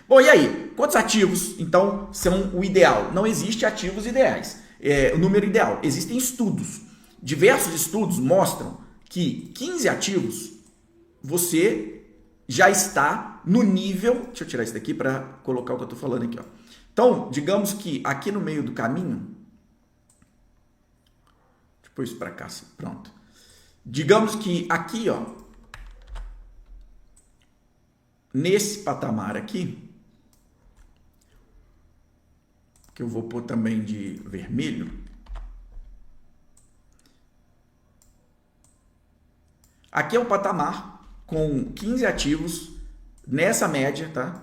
Bom, e aí? Quantos ativos, então, são o ideal? Não existe ativos ideais. O número ideal. Existem estudos. Diversos estudos mostram que 15 ativos você já está no nível... Deixa eu tirar isso daqui para colocar o que eu estou falando aqui. Ó. Então, digamos que aqui no meio do caminho... Deixa eu pôr isso para cá. Assim, pronto. Digamos que aqui, ó, nesse patamar aqui, que eu vou pôr também de vermelho, aqui é o patamar com 15 ativos nessa média, tá?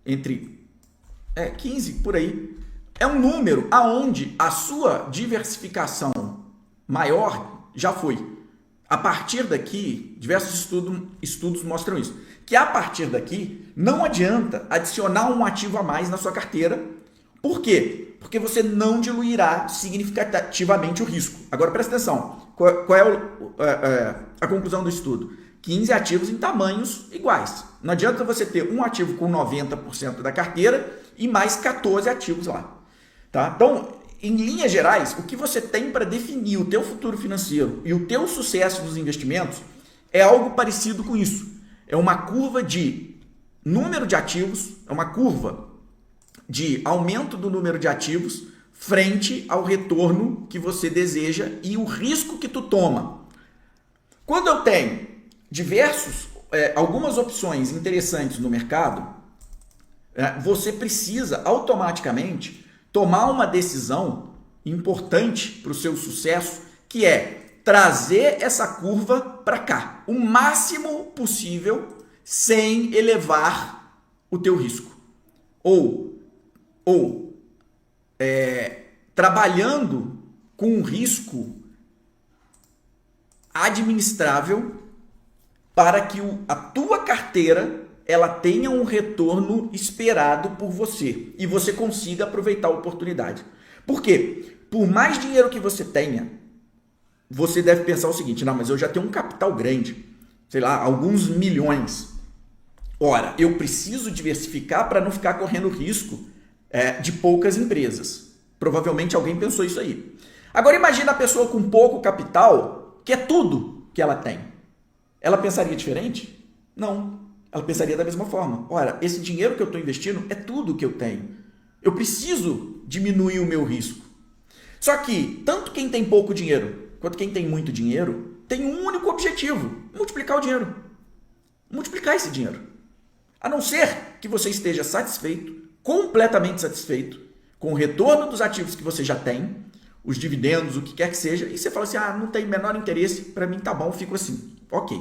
Entre 15 por aí. É um número aonde a sua diversificação maior já foi. A partir daqui, diversos estudos mostram isso, que a partir daqui não adianta adicionar um ativo a mais na sua carteira. Por quê? Porque você não diluirá significativamente o risco. Agora presta atenção, qual é a conclusão do estudo? 15 ativos em tamanhos iguais. Não adianta você ter um ativo com 90% da carteira e mais 14 ativos lá. Tá? Então, em linhas gerais, o que você tem para definir o teu futuro financeiro e o teu sucesso nos investimentos é algo parecido com isso. É uma curva de número de ativos, é uma curva de aumento do número de ativos frente ao retorno que você deseja e o risco que tu toma. Quando eu tenho algumas opções interessantes no mercado, você precisa automaticamente tomar uma decisão importante para o seu sucesso, que é trazer essa curva para cá, o máximo possível, sem elevar o teu risco. Ou trabalhando com um risco administrável para que a tua carteira ela tenha um retorno esperado por você e você consiga aproveitar a oportunidade. Por quê? Por mais dinheiro que você tenha, você deve pensar o seguinte: não, mas eu já tenho um capital grande, sei lá, alguns milhões. Ora, eu preciso diversificar para não ficar correndo risco de poucas empresas. Provavelmente alguém pensou isso aí. Agora imagina a pessoa com pouco capital, que é tudo que ela tem. Ela pensaria diferente? Não. Ela pensaria da mesma forma. Ora, esse dinheiro que eu estou investindo é tudo que eu tenho. Eu preciso diminuir o meu risco. Só que, tanto quem tem pouco dinheiro, quanto quem tem muito dinheiro, tem um único objetivo: multiplicar o dinheiro. Multiplicar esse dinheiro. A não ser que você esteja satisfeito, completamente satisfeito, com o retorno dos ativos que você já tem, os dividendos, o que quer que seja, e você fala assim: não tem menor interesse, para mim tá bom, fico assim. Ok.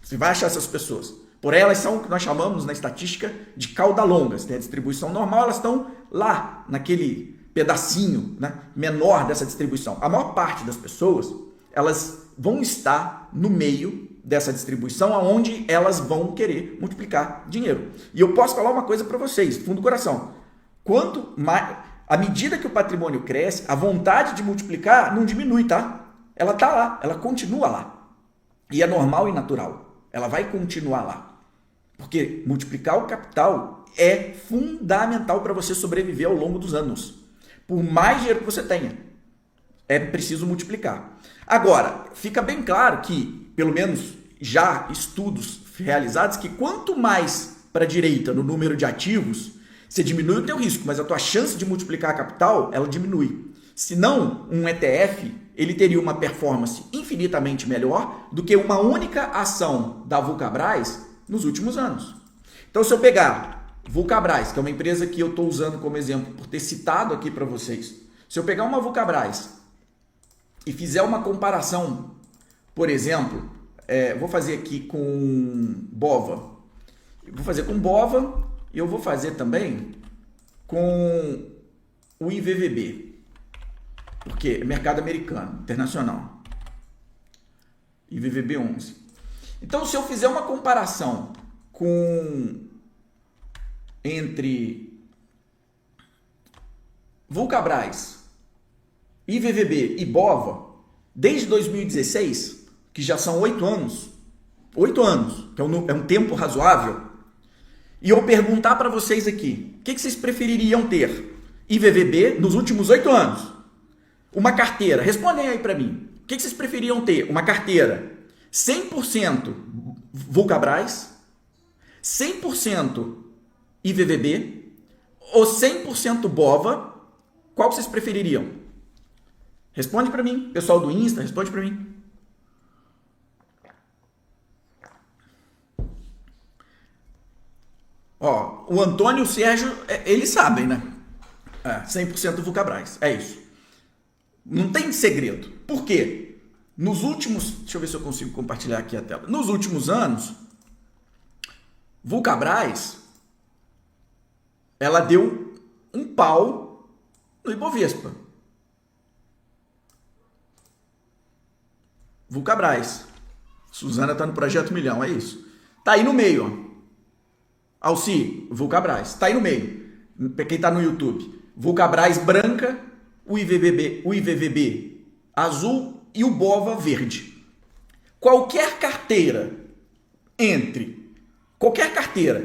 Você vai achar essas pessoas. Por elas são o que nós chamamos na estatística de cauda longa. Se tem a distribuição normal, elas estão lá, naquele pedacinho, né, menor dessa distribuição. A maior parte das pessoas, elas vão estar no meio dessa distribuição, onde elas vão querer multiplicar dinheiro. E eu posso falar uma coisa para vocês, fundo do coração. Quanto mais, à medida que o patrimônio cresce, a vontade de multiplicar não diminui, tá? Ela tá lá, ela continua lá. E é normal e natural. Ela vai continuar lá. Porque multiplicar o capital é fundamental para você sobreviver ao longo dos anos. Por mais dinheiro que você tenha, é preciso multiplicar. Agora, fica bem claro que, pelo menos já estudos realizados, que quanto mais para a direita no número de ativos, você diminui o teu risco, mas a tua chance de multiplicar a capital, ela diminui. Se não, um ETF, ele teria uma performance infinitamente melhor do que uma única ação da Vulcabras nos últimos anos. Então, se eu pegar Vulcabras, que é uma empresa que eu estou usando como exemplo por ter citado aqui para vocês, se eu pegar uma Vulcabras e fizer uma comparação, por exemplo, vou fazer aqui com Bova. Vou fazer com Bova e eu vou fazer também com o IVVB, porque é mercado americano, internacional. IVVB 11. Então, se eu fizer uma comparação entre Vulcabras, IVVB e Bova, desde 2016, que já são 8 anos, que é um tempo razoável, e eu perguntar para vocês aqui, o que vocês prefeririam ter? IVVB nos últimos 8 anos? Uma carteira, respondem aí para mim. O que vocês prefeririam ter? Uma carteira 100% Vulcabras, 100% IVVB ou 100% BOVA? Qual vocês prefeririam? Responde para mim. Pessoal do Insta, responde para mim. Ó, o Antônio e o Sérgio, eles sabem, né? 100% Vulcabras, é isso. Não tem segredo. Por quê? Nos últimos... Deixa eu ver se eu consigo compartilhar aqui a tela. Nos últimos anos, Vulcabras, ela deu um pau no Ibovespa. Vulcabras. Suzana está no Projeto Milhão, é isso. Tá aí no meio, ó. Alci, Vulcabras. Tá aí no meio. Para quem tá no YouTube. Vulcabras branca, o IVVB azul e o BOVA verde. Qualquer carteira,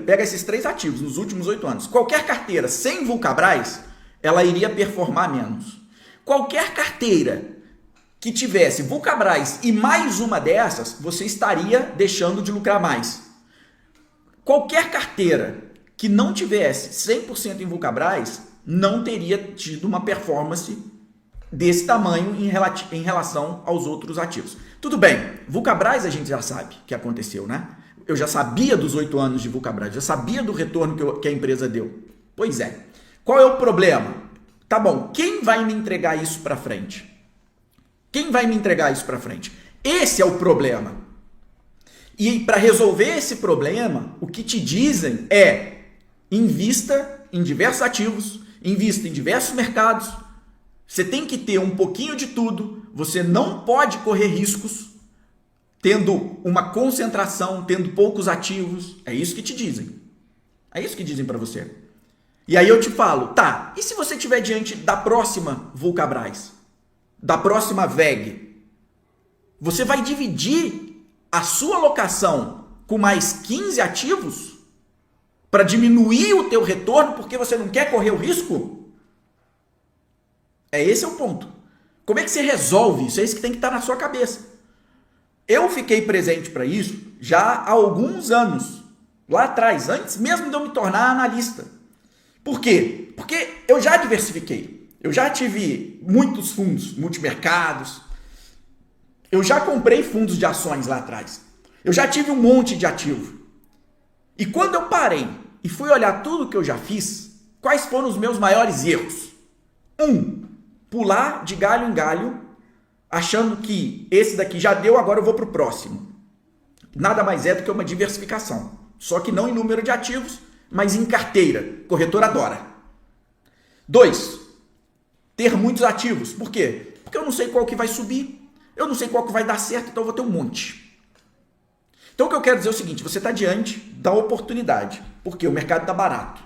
pega esses 3 ativos nos últimos 8 anos, qualquer carteira sem Vulcabras, ela iria performar menos. Qualquer carteira que tivesse Vulcabras e mais uma dessas, você estaria deixando de lucrar mais. Qualquer carteira que não tivesse 100% em Vulcabras não teria tido uma performance desse tamanho em relação aos outros ativos. Tudo bem, Vulcabras a gente já sabe que aconteceu, né? Eu já sabia dos 8 anos de Vulcabras, já sabia do retorno que a empresa deu. Pois é. Qual é o problema? Tá bom, quem vai me entregar isso para frente? Quem vai me entregar isso para frente? Esse é o problema. E para resolver esse problema, o que te dizem é: invista em diversos ativos, invista em diversos mercados. Você tem que ter um pouquinho de tudo. Você não pode correr riscos tendo uma concentração, tendo poucos ativos. É isso que te dizem. É isso que dizem para você. E aí eu te falo, tá, e se você estiver diante da próxima Vulcabras, da próxima VEG, você vai dividir a sua alocação com mais 15 ativos para diminuir o teu retorno porque você não quer correr o risco? Esse é o ponto. Como é que você resolve isso? É isso que tem que estar na sua cabeça. Eu fiquei presente para isso já há alguns anos, lá atrás, antes mesmo de eu me tornar analista. Por quê? Porque eu já diversifiquei. Eu já tive muitos fundos, multimercados. Eu já comprei fundos de ações lá atrás. Eu já tive um monte de ativo. E quando eu parei e fui olhar tudo que eu já fiz, quais foram os meus maiores erros? 1. Pular de galho em galho, achando que esse daqui já deu, agora eu vou para o próximo. Nada mais é do que uma diversificação. Só que não em número de ativos, mas em carteira. Corretor adora. 2. Ter muitos ativos. Por quê? Porque eu não sei qual que vai subir. Eu não sei qual que vai dar certo, então eu vou ter um monte. Então o que eu quero dizer é o seguinte, você está diante da oportunidade, porque o mercado está barato.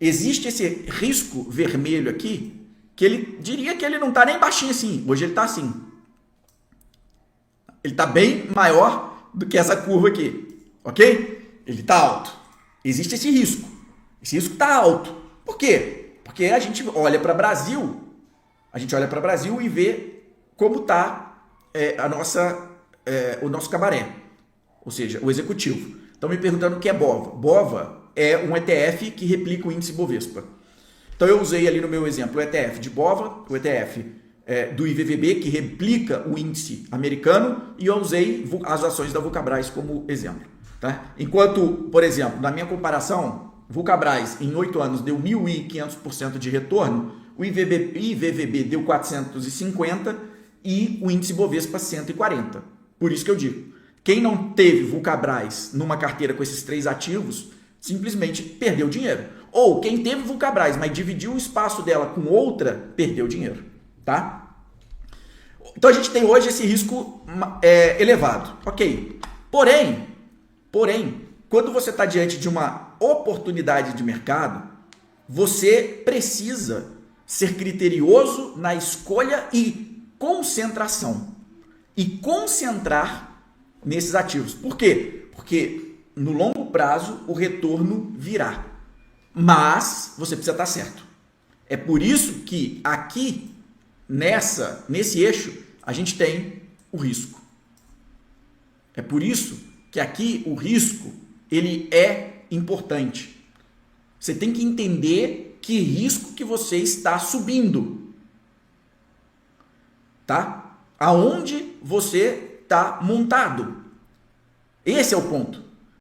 Existe esse risco vermelho aqui, que ele diria que ele não está nem baixinho assim, hoje ele está assim. Ele está bem maior do que essa curva aqui, ok? Ele está alto. Existe esse risco está alto. Por quê? Porque a gente olha para o Brasil e vê como está o nosso cabaré, ou seja, o executivo. Estão me perguntando o que é BOVA. BOVA é um ETF que replica o índice Bovespa. Então eu usei ali no meu exemplo o ETF de BOVA, o ETF do IVVB, que replica o índice americano, e eu usei as ações da Vulcabras como exemplo. Tá? Enquanto, por exemplo, na minha comparação, Vulcabras em 8 anos deu 1.500% de retorno, o IVVB deu 450% e o índice Bovespa 140%. Por isso que eu digo, quem não teve Vulcabras numa carteira com esses 3 ativos, simplesmente perdeu dinheiro. Ou quem teve Vulcabras, mas dividiu o espaço dela com outra, perdeu dinheiro. Tá? Então a gente tem hoje esse risco elevado. Ok. Porém, quando você está diante de uma oportunidade de mercado, você precisa ser criterioso na escolha e concentração. E concentrar nesses ativos. Por quê? Porque no longo prazo o retorno virá. Mas você precisa estar certo. É por isso que aqui, nesse eixo, a gente tem o risco. É por isso que aqui o risco, ele é importante. Você tem que entender que risco que você está subindo. Tá? Aonde você está montado. Esse é o ponto.